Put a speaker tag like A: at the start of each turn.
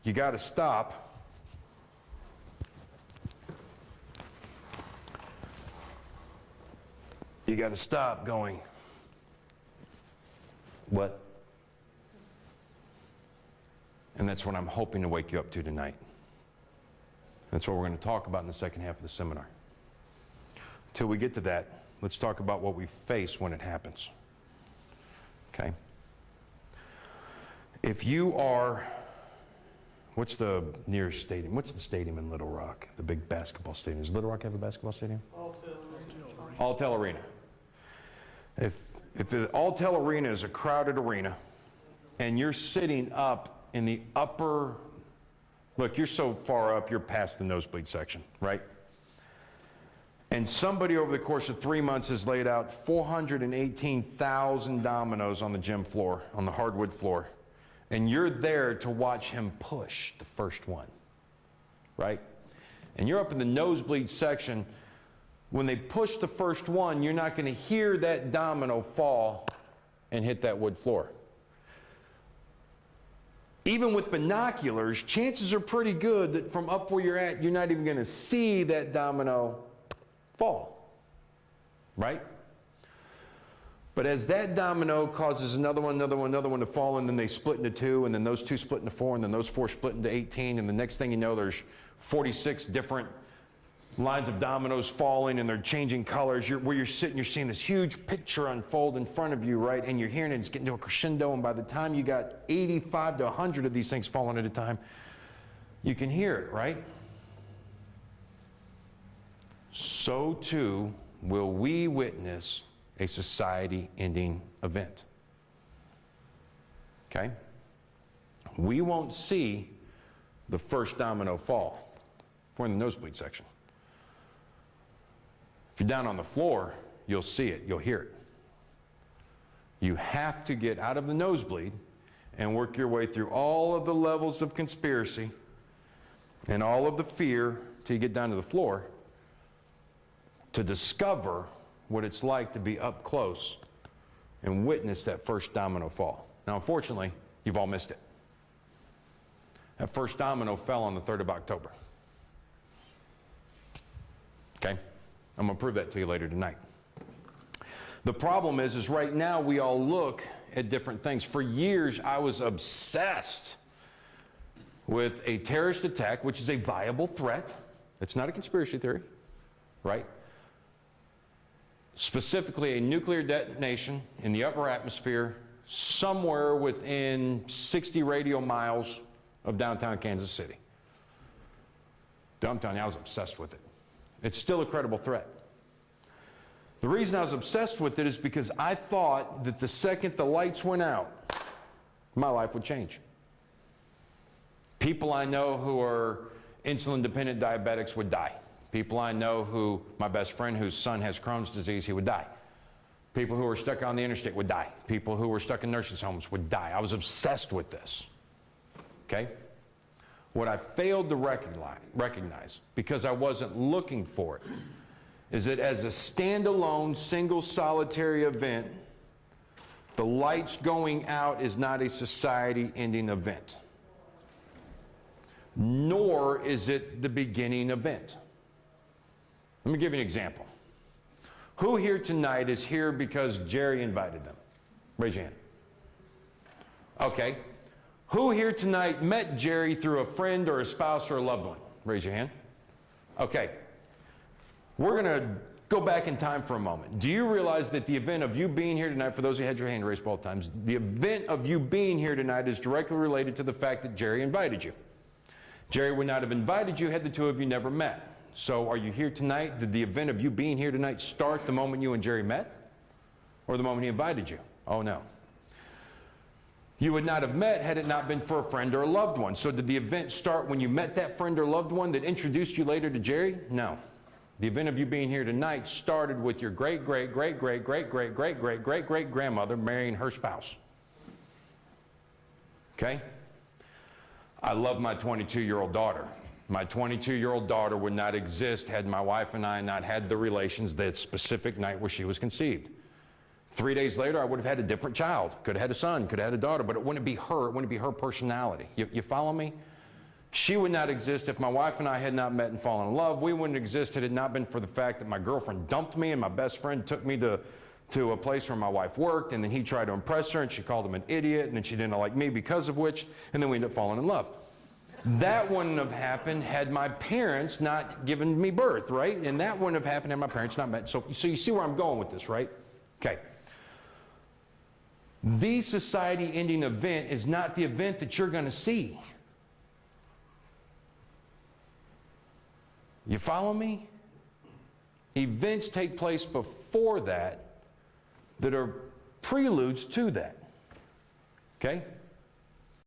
A: you got to stop. You got to stop going, what? And that's what I'm hoping to wake you up to tonight. That's what we're going to talk about in the second half of the seminar. Until we get to that, let's talk about what we face when it happens. Okay? If you are, what's the nearest stadium? What's the stadium in Little Rock? The big basketball stadium. Does Little Rock have a basketball stadium? Alltel Arena. If the Alltel Arena is a crowded arena, and you're sitting up in the upper, look, you're so far up, you're past the nosebleed section, right? And somebody over the course of 3 months has laid out 418,000 dominoes on the gym floor, on the hardwood floor. And you're there to watch him push the first one, right? And you're up in the nosebleed section. When they push the first one, you're not going to hear that domino fall and hit that wood floor. Even with binoculars, chances are pretty good that from up where you're at, you're not even going to see that domino fall, right? But as that domino causes another one to fall, and then they split into two, and then those two split into four, and then those four split into 18, and the next thing you know, there's 46 different lines of dominoes falling, and they're changing colors. Where you're sitting, you're seeing this huge picture unfold in front of you, right? And you're hearing it, it's getting to a crescendo, and by the time you got 85 to 100 of these things falling at a time, you can hear it, right? So too will we witness a society-ending event. Okay? We won't see the first domino fall. We're in the nosebleed section. If you're down on the floor, you'll see it, you'll hear it. You have to get out of the nosebleed and work your way through all of the levels of conspiracy and all of the fear till you get down to the floor to discover what it's like to be up close and witness that first domino fall. Now, unfortunately, you've all missed it. That first domino fell on the 3rd of October. Okay? I'm going to prove that to you later tonight. The problem is right now we all look at different things. For years, I was obsessed with a terrorist attack, which is a viable threat. It's not a conspiracy theory, right? Specifically a nuclear detonation in the upper atmosphere somewhere within 60 radio miles of downtown Kansas City. I'm telling you, I was obsessed with it. It's still a credible threat. The reason I was obsessed with it is because I thought that the second the lights went out, my life would change. People I know who are insulin-dependent diabetics would die. People I know who, my best friend whose son has Crohn's disease, he would die. People who were stuck on the interstate would die. People who were stuck in nursing homes would die. I was obsessed with this. Okay? What I failed to recognize, because I wasn't looking for it, is that as a standalone, single, solitary event, the lights going out is not a society-ending event. Nor is it the beginning event. Let me give you an example. Who here tonight is here because Jerry invited them? Raise your hand. Okay. Who here tonight met Jerry through a friend or a spouse or a loved one? Raise your hand. Okay. We're going to go back in time for a moment. Do you realize that the event of you being here tonight, for those who had your hand raised both times, the event of you being here tonight is directly related to the fact that Jerry invited you. Jerry would not have invited you had the two of you never met. So are you here tonight? Did the event of you being here tonight start the moment you and Jerry met? Or the moment he invited you? Oh, no. You would not have met had it not been for a friend or a loved one. So did the event start when you met that friend or loved one that introduced you later to Jerry? No. The event of you being here tonight started with your great-great-great-great-great-great-great-great-great-grandmother marrying her spouse. Okay? I love my 22-year-old daughter. My 22-year-old daughter would not exist had my wife and I not had the relations that specific night where she was conceived. 3 days later, I would have had a different child. Could have had a son, could have had a daughter, but it wouldn't be her. It wouldn't be her personality. You follow me? She would not exist if my wife and I had not met and fallen in love. We wouldn't exist had it not been for the fact that my girlfriend dumped me and my best friend took me to a place where my wife worked, and then he tried to impress her and she called him an idiot, and then she didn't like me because of which, and then we ended up falling in love. That wouldn't have happened had my parents not given me birth, right? And that wouldn't have happened had my parents not met. So you see where I'm going with this, right? Okay. The society-ending event is not the event that you're going to see. You follow me? Events take place before that that are preludes to that. Okay?